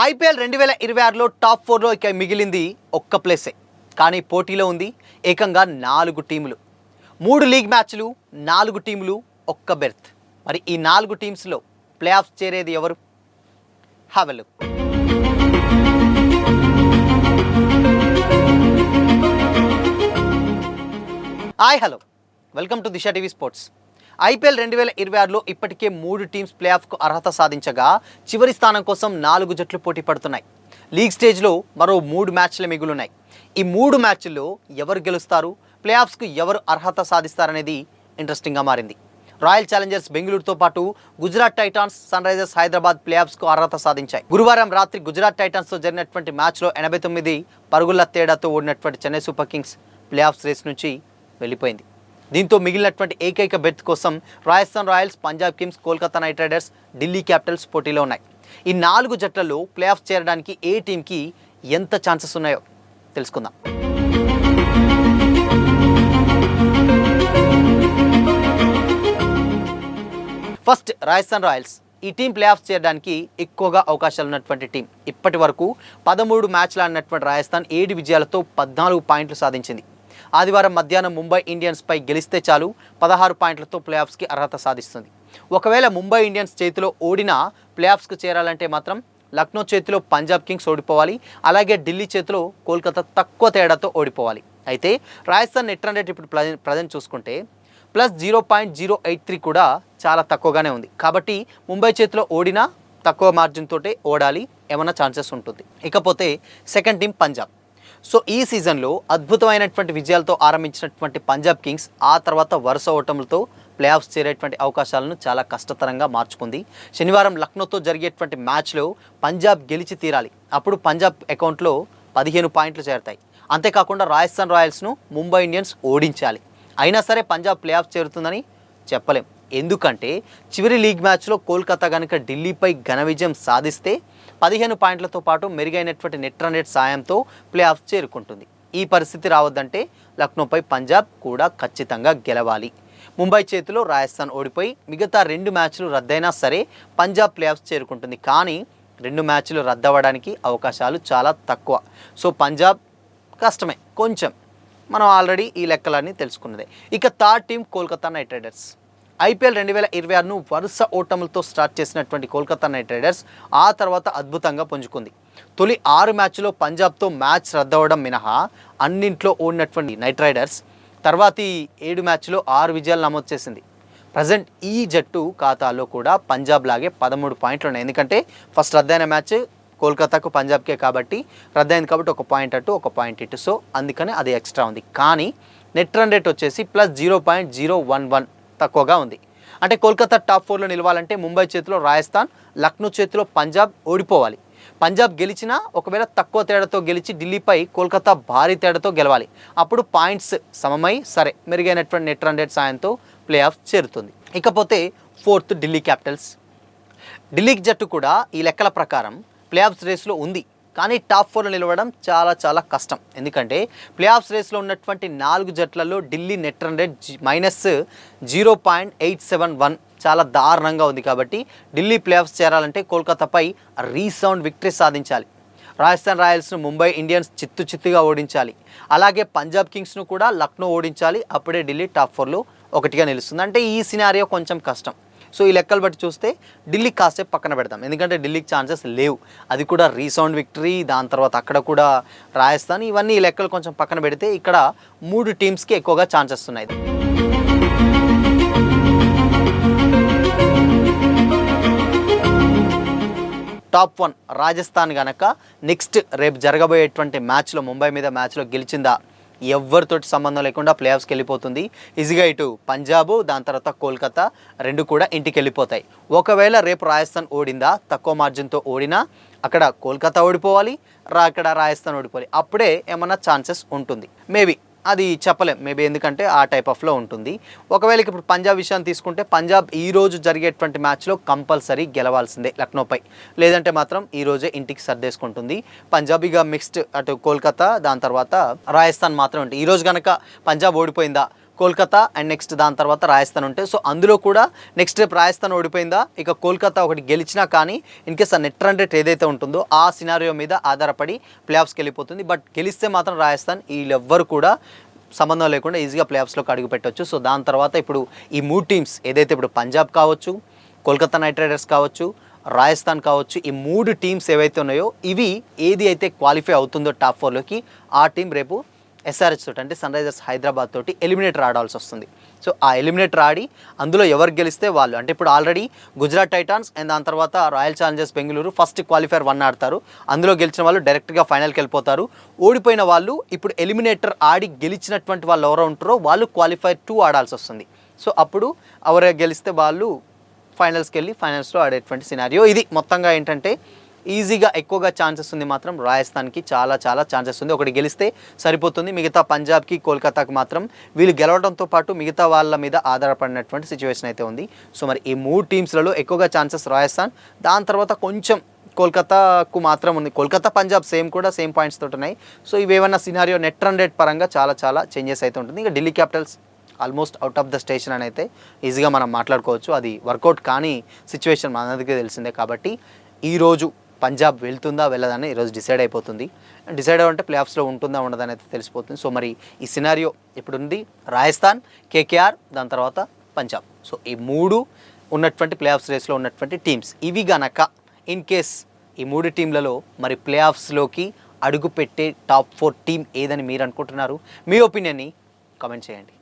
IPL 2026లో top 4లో ఇక మిగిలింది ఒక్క ప్లేసే. కానీ పోటీలో ఉంది ఏకంగా 4 టీములు. 3 లీగ్ మ్యాచ్లు, 4 టీములు, ఒక్క బెర్త్. మరి ఈ 4 టీమ్స్లో ప్లే ఆఫ్స్ చేరేది ఎవరు? Have a look. Hi hello, welcome to Disha TV sports. IPL 2026లో ఇప్పటికే 3 టీమ్స్ ప్లే ఆఫ్కు అర్హత సాధించగా చివరి స్థానం కోసం 4 జట్లు పోటీ పడుతున్నాయి. లీగ్ స్టేజ్లో మరో 3 మ్యాచ్లు మిగులున్నాయి. ఈ 3 మ్యాచ్ల్లో ఎవరు గెలుస్తారు, ప్లే ఆఫ్స్కు ఎవరు అర్హత సాధిస్తారనేది ఇంట్రెస్టింగ్గా మారింది. రాయల్ ఛాలెంజర్స్ బెంగళూరుతో పాటు Gujarat titans, sunrisers Hyderabad ప్లే ఆఫ్స్కు అర్హత సాధించాయి. గురువారం రాత్రి గుజరాత్ టైటాన్స్తో జరిగినటువంటి మ్యాచ్లో 89 పరుగుల తేడాతో ఓడినటువంటి Chennai super kings playoffs race నుంచి వెళ్ళిపోయింది. దీంతో మిగిలినటువంటి ఏకైక బెర్త్ కోసం Rajasthan royals, Punjab kings, Kolkata knight riders, Delhi capitals పోటీలో ఉన్నాయి. ఈ 4 జట్లలో ప్లే ఆఫ్ చేరడానికి ఏ టీంకి ఎంత ఛాన్సెస్ ఉన్నాయో తెలుసుకుందాం. First Rajasthan Royals. ఈ టీం ప్లే ఆఫ్ చేయడానికి ఎక్కువగా అవకాశాలు ఉన్నటువంటి టీం. ఇప్పటి వరకు 13 మ్యాచ్లు ఆడినటువంటి రాజస్థాన్ 7 విజయాలతో 14 పాయింట్లు సాధించింది. ఆదివారం మధ్యాహ్నం ముంబై ఇండియన్స్పై గెలిస్తే చాలు 16 పాయింట్లతో ప్లే ఆఫ్స్కి అర్హత సాధిస్తుంది. ఒకవేళ ముంబై ఇండియన్స్ చేతిలో ఓడినా ప్లే ఆఫ్స్కి చేరాలంటే మాత్రం లక్నో చేతిలో పంజాబ్ కింగ్స్ ఓడిపోవాలి, అలాగే ఢిల్లీ చేతిలో కోల్కతా తక్కువ తేడాతో ఓడిపోవాలి. అయితే రాజస్థాన్ నెట్ రన్ రేట్ ఇప్పుడు ప్రజెంట్ చూసుకుంటే +0.083 కూడా చాలా తక్కువగానే ఉంది. కాబట్టి ముంబై చేతిలో ఓడినా తక్కువ మార్జిన్ తోటే ఓడాలి, ఏమైనా ఛాన్సెస్ ఉంటుంది. ఇకపోతే సెకండ్ టీం పంజాబ్. సో ఈ సీజన్లో అద్భుతమైనటువంటి విజయాలతో ఆరంభించినటువంటి పంజాబ్ కింగ్స్ ఆ తర్వాత వరుస ఓటములతో ప్లే ఆఫ్స్ చేరేటువంటి అవకాశాలను చాలా కష్టతరంగా మార్చుకుంది. శనివారం లక్నోతో జరిగేటువంటి మ్యాచ్లో పంజాబ్ గెలిచి తీరాలి. అప్పుడు పంజాబ్ అకౌంట్లో 15 పాయింట్లు చేరుతాయి. అంతేకాకుండా రాజస్థాన్ రాయల్స్ను ముంబై ఇండియన్స్ ఓడించాలి. అయినా సరే పంజాబ్ ప్లే ఆఫ్ చేరుతుందని చెప్పలేం. ఎందుకంటే చివరి లీగ్ మ్యాచ్లో కోల్కతా కనుక ఢిల్లీపై ఘన విజయం సాధిస్తే 15 పాయింట్లతో పాటు మెరుగైనటువంటి నెట్ రన్ రేట్ సాయంతో ప్లే ఆఫ్ చేరుకుంటుంది. ఈ పరిస్థితి రావద్దంటే లక్నోపై పంజాబ్ కూడా ఖచ్చితంగా గెలవాలి. ముంబై చేతిలో రాజస్థాన్ ఓడిపోయి మిగతా 2 మ్యాచ్లు రద్దయినా సరే పంజాబ్ ప్లే ఆఫ్స్ చేరుకుంటుంది. కానీ 2 మ్యాచ్లు రద్దవడానికి అవకాశాలు చాలా తక్కువ. సో పంజాబ్ కష్టమే కొంచెం. మనం ఆల్రెడీ ఈ లెక్కలన్నీ తెలుసుకున్నదే. ఇక third team Kolkata knight riders. IPL 2026ను వరుస ఓటములతో స్టార్ట్ చేసినటువంటి కోల్కతా నైట్ రైడర్స్ ఆ తర్వాత అద్భుతంగా పుంజుకుంది. తొలి 6 మ్యాచ్లో పంజాబ్తో మ్యాచ్ రద్దవడం మినహా అన్నింట్లో ఓడినటువంటి నైట్ రైడర్స్ తర్వాతి 7 మ్యాచ్లో 6 విజయాలు నమోదు చేసింది. ప్రజెంట్ ఈ జట్టు ఖాతాలో కూడా పంజాబ్ లాగే 13 పాయింట్లు ఉన్నాయి. ఎందుకంటే ఫస్ట్ రద్దయిన మ్యాచ్ కోల్కతాకు పంజాబ్కే కాబట్టి రద్దయింది, కాబట్టి 1 పాయింట్ అటు 1 పాయింట్ ఇటు. సో అందుకని అది ఎక్స్ట్రా ఉంది. కానీ నెట్ రన్ రేట్ వచ్చేసి +0.011 తక్కువగా ఉంది. అంటే కోల్కతా టాప్ 4లో నిలవాలంటే ముంబై చేతిలో రాజస్థాన్, లక్నో చేతిలో పంజాబ్ ఓడిపోవాలి. పంజాబ్ గెలిచినా ఒకవేళ తక్కువ తేడాతో గెలిచి ఢిల్లీపై కోల్కతా భారీ తేడాతో గెలవాలి. అప్పుడు పాయింట్స్ సమమై సరే మెరుగైనటువంటి నెట్ రన్ రేట్ సాయంతో ప్లే ఆఫ్ చేరుతుంది. ఇకపోతే ఫోర్త్ ఢిల్లీ క్యాపిటల్స్. ఢిల్లీ జట్టు కూడా ఈ లెక్కల ప్రకారం ప్లే ఆఫ్స్ రేస్లో ఉంది. కానీ టాప్ 4లో నిలవడం చాలా కష్టం. ఎందుకంటే ప్లే ఆఫ్స్ రేస్లో ఉన్నటువంటి 4 జట్లలో ఢిల్లీ నెట్ రన్ రేట్ -0.871 చాలా దారుణంగా ఉంది. కాబట్టి ఢిల్లీ ప్లే ఆఫ్స్ చేరాలంటే కోల్కతాపై రీసౌండ్ విక్టరీ సాధించాలి. రాజస్థాన్ రాయల్స్ను ముంబై ఇండియన్స్ చిత్తుగా ఓడించాలి. అలాగే పంజాబ్ కింగ్స్ను కూడా లక్నో ఓడించాలి. అప్పుడే ఢిల్లీ టాప్ 4లో ఒకటిగా నిలుస్తుంది. అంటే ఈ సినారియో కొంచెం కష్టం. సో ఈ లెక్కలు బట్టి చూస్తే ఢిల్లీ కాసేపు పక్కన పెడతాం. ఎందుకంటే ఢిల్లీకి ఛాన్సెస్ లేవు. అది కూడా రీసౌండ్ విక్టరీ, దాని తర్వాత అక్కడ కూడా రాజస్థాన్, ఇవన్నీ ఈ లెక్కలు కొంచెం పక్కన పెడితే ఇక్కడ 3 టీమ్స్కి ఎక్కువగా ఛాన్సెస్ ఉన్నాయి. టాప్ 1 రాజస్థాన్ కనుక నెక్స్ట్ రేపు జరగబోయేటువంటి మ్యాచ్లో ముంబై మీద మ్యాచ్లో గెలిచిందా ఎవరితోటి సంబంధం లేకుండా ప్లే ఆఫ్స్కి వెళ్ళిపోతుంది ఈజీగా. ఇటు పంజాబ్, దాని తర్వాత కోల్కతా 2 కూడా ఇంటికి వెళ్ళిపోతాయి. ఒకవేళ రేపు రాజస్థాన్ ఓడిందా, తక్కువ మార్జిన్తో ఓడినా అక్కడ కోల్కతా ఓడిపోవాలి, అక్కడ రాజస్థాన్ ఓడిపోవాలి. అప్పుడే ఏమన్నా ఛాన్సెస్ ఉంటుంది. మేబీ అది చెప్పలేం, మేబీ ఎందుకంటే ఆ టైప్ ఆఫ్లో ఉంటుంది. ఒకవేళ ఇప్పుడు పంజాబ్ విషయాన్ని తీసుకుంటే పంజాబ్ ఈరోజు జరిగేటువంటి మ్యాచ్లో కంపల్సరీ గెలవాల్సిందే లక్నోపై. లేదంటే మాత్రం ఈరోజే ఇంటికి సర్దేసుకుంటుంది పంజాబ్. ఇక మిక్స్డ్ అటు కోల్కతా, దాని తర్వాత రాజస్థాన్ మాత్రం ఉంటుంది. ఈరోజు కనుక పంజాబ్ ఓడిపోయిందా కోల్కతా అండ్ నెక్స్ట్ దాని తర్వాత రాజస్థాన్ ఉంటాయి. సో అందులో కూడా నెక్స్ట్ రేపు రాజస్థాన్ ఓడిపోయిందా, ఇక కోల్కతా ఒకటి గెలిచినా కానీ ఇన్కేస్ ఆ నెట్ రన్ రేట్ ఏదైతే ఉంటుందో ఆ సినారియో మీద ఆధారపడి ప్లే ఆఫ్స్కి వెళ్ళిపోతుంది. బట్ గెలిస్తే మాత్రం రాజస్థాన్ వీళ్ళెవ్వరు కూడా సంబంధం లేకుండా ఈజీగా ప్లే ఆఫ్స్లోకి అడుగు పెట్టవచ్చు. సో దాని తర్వాత ఇప్పుడు ఈ 3 టీమ్స్ ఏదైతే ఇప్పుడు పంజాబ్ కావచ్చు, కోల్కతా నైట్ రైడర్స్ కావచ్చు, రాజస్థాన్ కావచ్చు, ఈ 3 టీమ్స్ ఏవైతే ఉన్నాయో ఇవి ఏది అయితే క్వాలిఫై అవుతుందో టాప్ 4లోకి ఆ టీం రేపు ఎస్ఆర్హెచ్ తోటి అంటే సన్ రైజర్స్ హైదరాబాద్ తోటి ఎలిమినేటర్ ఆడాల్సి వస్తుంది. సో ఆ ఎలిమినేటర్ ఆడి అందులో ఎవరు గెలిస్తే వాళ్ళు, అంటే ఇప్పుడు ఆల్రెడీ గుజరాత్ టైటాన్స్ అండ్ దాని తర్వాత royal Challengers Bengaluru first qualifier 1 ఆడతారు. అందులో గెలిచిన వాళ్ళు డైరెక్ట్గా ఫైనల్కి వెళ్ళిపోతారు. ఓడిపోయిన వాళ్ళు ఇప్పుడు ఎలిమినేటర్ ఆడి గెలిచినటువంటి వాళ్ళు ఎవరో ఉంటారో వాళ్ళు క్వాలిఫైర్ 2 ఆడాల్సి వస్తుంది. సో అప్పుడు ఎవరు గెలిస్తే వాళ్ళు ఫైనల్స్కి వెళ్ళి ఫైనల్స్లో ఆడేటువంటి సినారియో ఇది. మొత్తంగా ఏంటంటే ఈజీగా ఎక్కువగా ఛాన్సెస్ ఉంది మాత్రం రాజస్థాన్కి, చాలా చాలా ఛాన్సెస్ ఉంది. ఒకటి గెలిస్తే సరిపోతుంది. మిగతా పంజాబ్కి కోల్కతాకి మాత్రం వీళ్ళు గెలవడంతో పాటు మిగతా వాళ్ళ మీద ఆధారపడినటువంటి సిచ్యువేషన్ అయితే ఉంది. సో మరి ఈ 3 టీమ్స్లలో ఎక్కువగా ఛాన్సెస్ రాజస్థాన్, దాని తర్వాత కొంచెం కోల్కతాకు మాత్రం ఉంది. కోల్కతా పంజాబ్ సేమ్ పాయింట్స్ తోటి ఉన్నాయి. సో ఇవేమన్నా సినారియో నెట్ రన్ రేట్ పరంగా చాలా చాలా చేంజెస్ అయితే ఉంటుంది. ఇంకా Delhi capitals almost out of the station అని అయితే ఈజీగా మనం మాట్లాడుకోవచ్చు. అది వర్కౌట్ కానీ సిచ్యువేషన్ మనందరికీ తెలిసిందే. కాబట్టి ఈరోజు పంజాబ్ వెళ్తుందా వెళ్ళదని ఈరోజు డిసైడ్ అయిపోతుంది. డిసైడ్ అవ్వంటే ప్లే ఆఫ్స్లో ఉంటుందా ఉండదని అయితే తెలిసిపోతుంది. సో మరి ఈ సినారియో ఇప్పుడు ఉంది రాజస్థాన్, కేకేఆర్, దాని తర్వాత పంజాబ్. సో ఈ 3 ఉన్నటువంటి ప్లే ఆఫ్స్ రేస్లో ఉన్నటువంటి టీమ్స్ ఇవి గనక ఇన్ కేస్ ఈ 3 టీంలలో మరి ప్లే ఆఫ్స్లోకి అడుగు పెట్టే టాప్ 4 టీం ఏదని మీరు అనుకుంటున్నారు? మీ ఒపీనియన్ని కామెంట్ చేయండి.